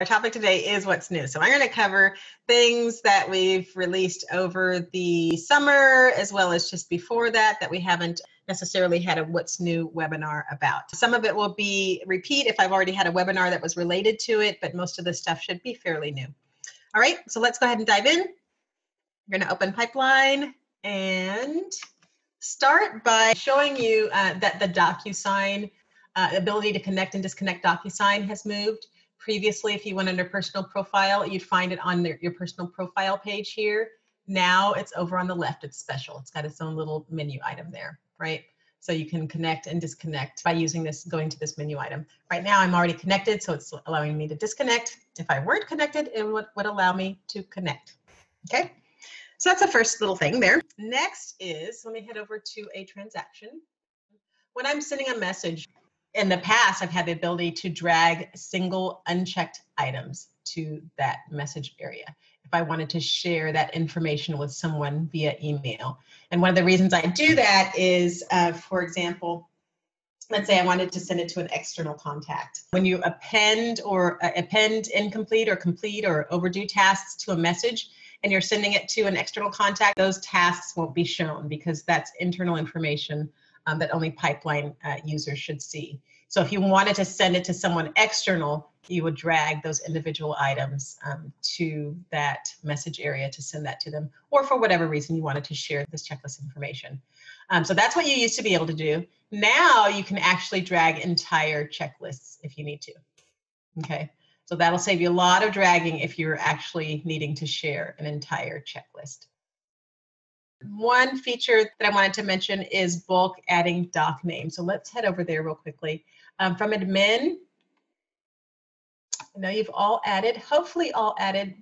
Our topic today is what's new. So I'm going to cover things that we've released over the summer, as well as just before that we haven't necessarily had a what's new webinar about. Some of it will be repeat if I've already had a webinar that was related to it, but most of the stuff should be fairly new. All right, so let's go ahead and dive in. We're going to open Pipeline and start by showing you that the Docusign ability to connect and disconnect Docusign has moved. Previously, if you went under personal profile, you'd find it on your personal profile page here. Now it's over on the left. It's special. It's got its own little menu item there, right? So you can connect and disconnect by using this, going to this menu item. Right now I'm already connected, so it's allowing me to disconnect. If I weren't connected, it would allow me to connect. Okay, so that's the first little thing there. Next is, let me head over to a transaction. When I'm sending a message, in the past, I've had the ability to drag single unchecked items to that message area if I wanted to share that information with someone via email. And one of the reasons I do that is, for example, let's say I wanted to send it to an external contact. When you append incomplete or complete or overdue tasks to a message and you're sending it to an external contact, those tasks won't be shown because that's internal information that only Pipeline users should see. So if you wanted to send it to someone external, you would drag those individual items to that message area to send that to them, or for whatever reason you wanted to share this checklist information. So that's what you used to be able to do. Now you can actually drag entire checklists if you need to. Okay, so that'll save you a lot of dragging if you're actually needing to share an entire checklist. One feature that I wanted to mention is bulk adding doc names. So let's head over there real quickly. From admin, I know you've all added, hopefully all added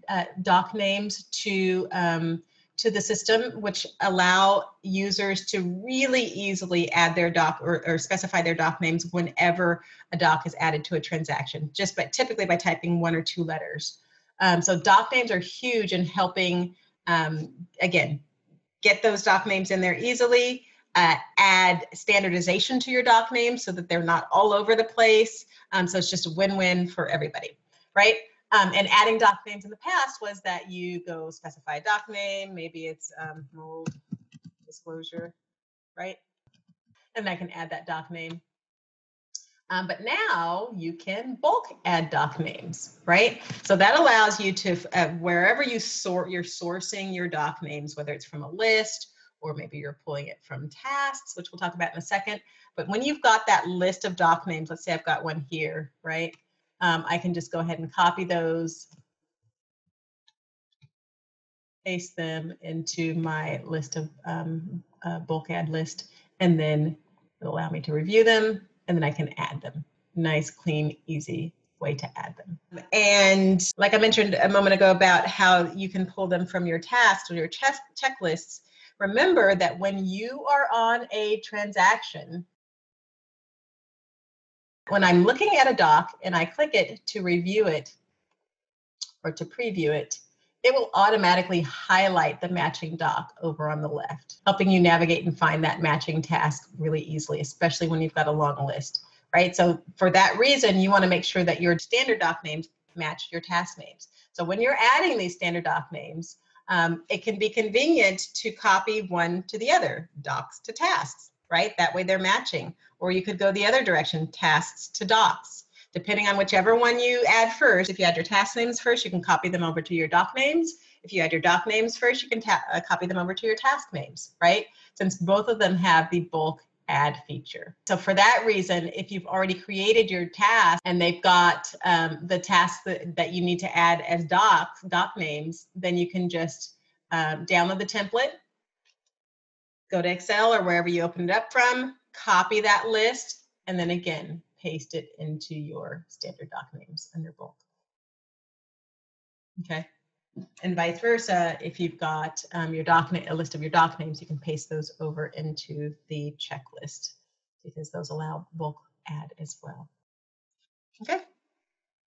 doc names to the system, which allow users to really easily add their doc or specify their doc names whenever a doc is added to a transaction, just typically by typing 1 or 2 letters. So doc names are huge in helping, again, get those doc names in there easily, add standardization to your doc names so that they're not all over the place. So it's just a win-win for everybody, right? And adding doc names in the past was that you go specify a doc name, maybe it's mold disclosure, right? And I can add that doc name. But now you can bulk add doc names, right? So that allows you to, wherever you're sourcing your doc names, whether it's from a list or maybe you're pulling it from tasks, which we'll talk about in a second. But when you've got that list of doc names, let's say I've got one here, right? I can just go ahead and copy those, paste them into my list of bulk add list, and then it'll allow me to review them. And then I can add them. Nice, clean, easy way to add them. And like I mentioned a moment ago about how you can pull them from your tasks or your checklists, remember that when you are on a transaction, when I'm looking at a doc and I click it to review it or to preview it, it will automatically highlight the matching doc over on the left, helping you navigate and find that matching task really easily, especially when you've got a long list, right? So for that reason, you want to make sure that your standard doc names match your task names. So when you're adding these standard doc names, it can be convenient to copy one to the other, docs to tasks, right? That way they're matching. Or you could go the other direction, tasks to docs. Depending on whichever one you add first, if you add your task names first, you can copy them over to your doc names. If you add your doc names first, you can copy them over to your task names, right? Since both of them have the bulk add feature. So for that reason, if you've already created your task and they've got the tasks that you need to add as doc names, then you can just download the template, go to Excel or wherever you open it up from, copy that list, and then again, paste it into your standard doc names under bulk. Okay, and vice versa. If you've got a list of your doc names, you can paste those over into the checklist because those allow bulk add as well. Okay,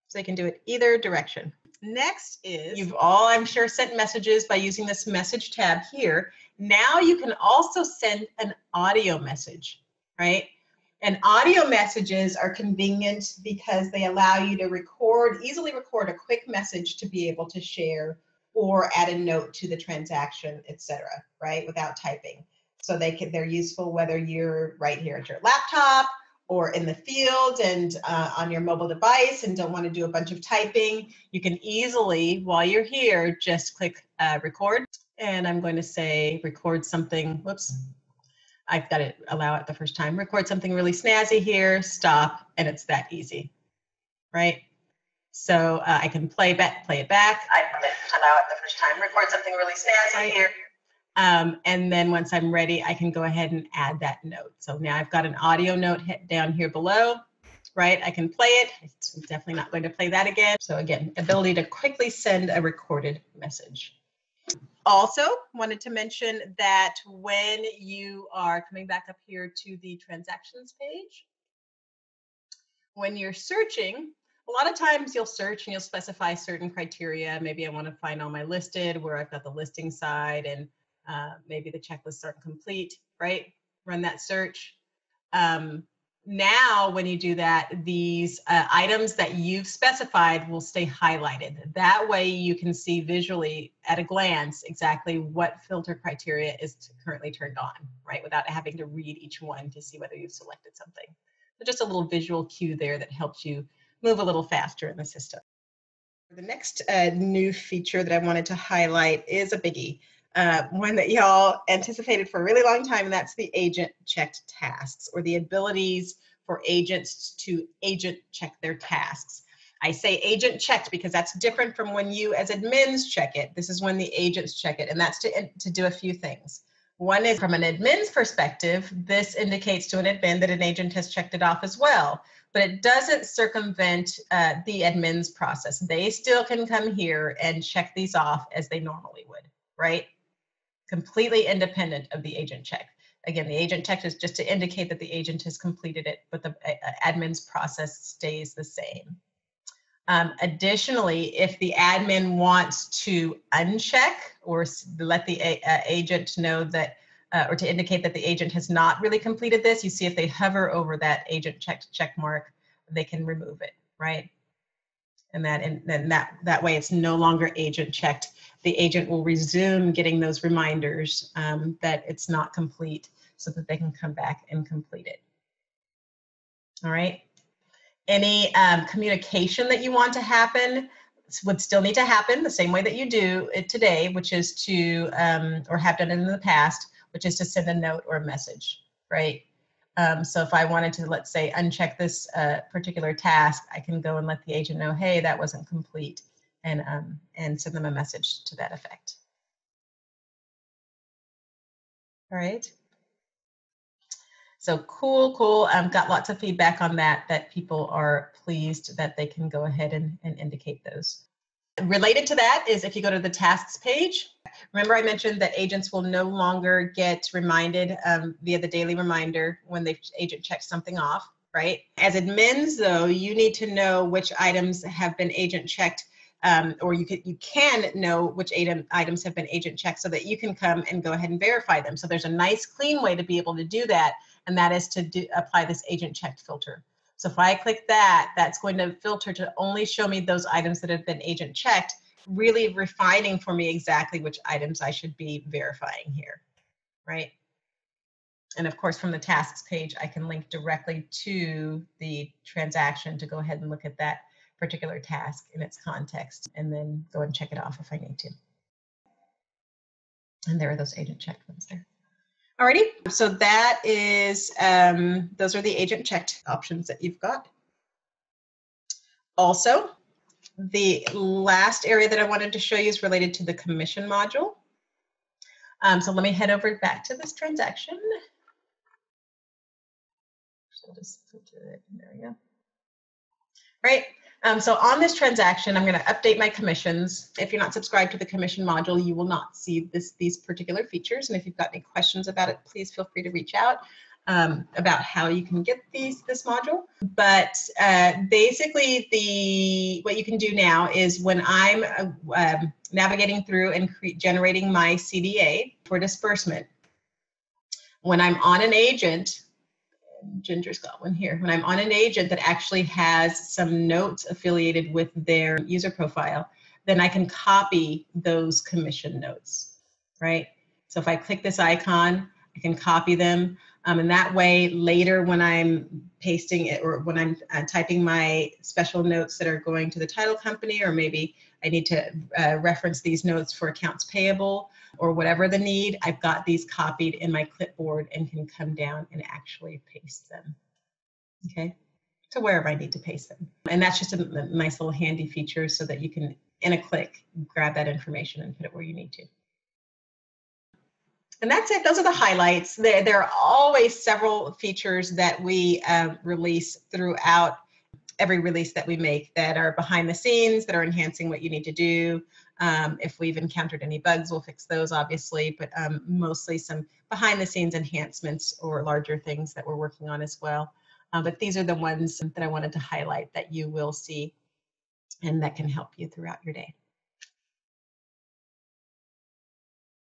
so you can do it either direction. Next is, you've all, I'm sure, sent messages by using this message tab here. Now you can also send an audio message, right? And audio messages are convenient because they allow you to easily record a quick message to be able to share or add a note to the transaction, etc., right, without typing. So they're useful whether you're right here at your laptop or in the field and on your mobile device and don't want to do a bunch of typing. You can easily, while you're here, just click record. And I'm going to say record something. Whoops. I've got to allow it the first time. Record something really snazzy here, stop, and it's that easy, right? So I can play it back. I allow it the first time. Record something really snazzy here. And then once I'm ready, I can go ahead and add that note. So now I've got an audio note down here below, right? I can play it. I'm definitely not going to play that again. So again, ability to quickly send a recorded message. Also wanted to mention that when you are coming back up here to the transactions page, when you're searching, a lot of times you'll search and you'll specify certain criteria. Maybe I want to find all my listed where I've got the listing side and maybe the checklists aren't complete, right? Run that search. Now, when you do that, these items that you've specified will stay highlighted. That way you can see visually at a glance exactly what filter criteria is currently turned on, right? Without having to read each one to see whether you've selected something. So just a little visual cue there that helps you move a little faster in the system. The next new feature that I wanted to highlight is a biggie. One that y'all anticipated for a really long time, and that's the agent checked tasks, or the abilities for agents to agent check their tasks. I say agent checked because that's different from when you as admins check it. This is when the agents check it, and that's to do a few things. One is from an admin's perspective, this indicates to an admin that an agent has checked it off as well, but it doesn't circumvent the admin's process. They still can come here and check these off as they normally would, right? Completely independent of the agent check. Again, the agent check is just to indicate that the agent has completed it, but the admin's process stays the same. Additionally, if the admin wants to uncheck or let the agent know that, or to indicate that the agent has not really completed this, you see if they hover over that agent checked check mark, they can remove it, right? And then that way it's no longer agent checked. The agent will resume getting those reminders that it's not complete so that they can come back and complete it. All right. Any communication that you want to happen would still need to happen the same way that you do it today, which is to, or have done it in the past, which is to send a note or a message, right? So if I wanted to, let's say, uncheck this particular task, I can go and let the agent know, hey, that wasn't complete, and send them a message to that effect. All right. So cool. Got lots of feedback on that people are pleased that they can go ahead and indicate those. Related to that is if you go to the tasks page, remember I mentioned that agents will no longer get reminded via the daily reminder when the agent checks something off, right? As admins, though, you need to know which items have been agent checked, or you can know which items have been agent checked so that you can come and go ahead and verify them. So there's a nice, clean way to be able to do that, and that is to apply this agent checked filter. So if I click that, that's going to filter to only show me those items that have been agent checked, really refining for me exactly which items I should be verifying here, right? And of course, from the tasks page, I can link directly to the transaction to go ahead and look at that particular task in its context and then go and check it off if I need to. And there are those agent checked ones there. Alrighty, so that is, those are the agent checked options that you've got. Also, the last area that I wanted to show you is related to the commission module. So let me head over back to this transaction. So I'll just filter it, there we go. Right. So on this transaction, I'm going to update my commissions. If you're not subscribed to the commission module, you will not see these particular features. And if you've got any questions about it, please feel free to reach out about how you can get this module. But basically, what you can do now is when I'm navigating through and generating my CDA for disbursement, when I'm on an agent, Ginger's got one here. When I'm on an agent that actually has some notes affiliated with their user profile, then I can copy those commission notes, right? So if I click this icon, I can copy them. And that way later when I'm pasting it or when I'm typing my special notes that are going to the title company, or maybe I need to reference these notes for accounts payable or whatever the need, I've got these copied in my clipboard and can come down and actually paste them, okay, to wherever I need to paste them. And that's just a nice little handy feature so that you can, in a click, grab that information and put it where you need to. And that's it. Those are the highlights. There are always several features that we release throughout every release that we make that are behind the scenes, that are enhancing what you need to do. If we've encountered any bugs, we'll fix those, obviously, but mostly some behind the scenes enhancements or larger things that we're working on as well. But these are the ones that I wanted to highlight that you will see and that can help you throughout your day.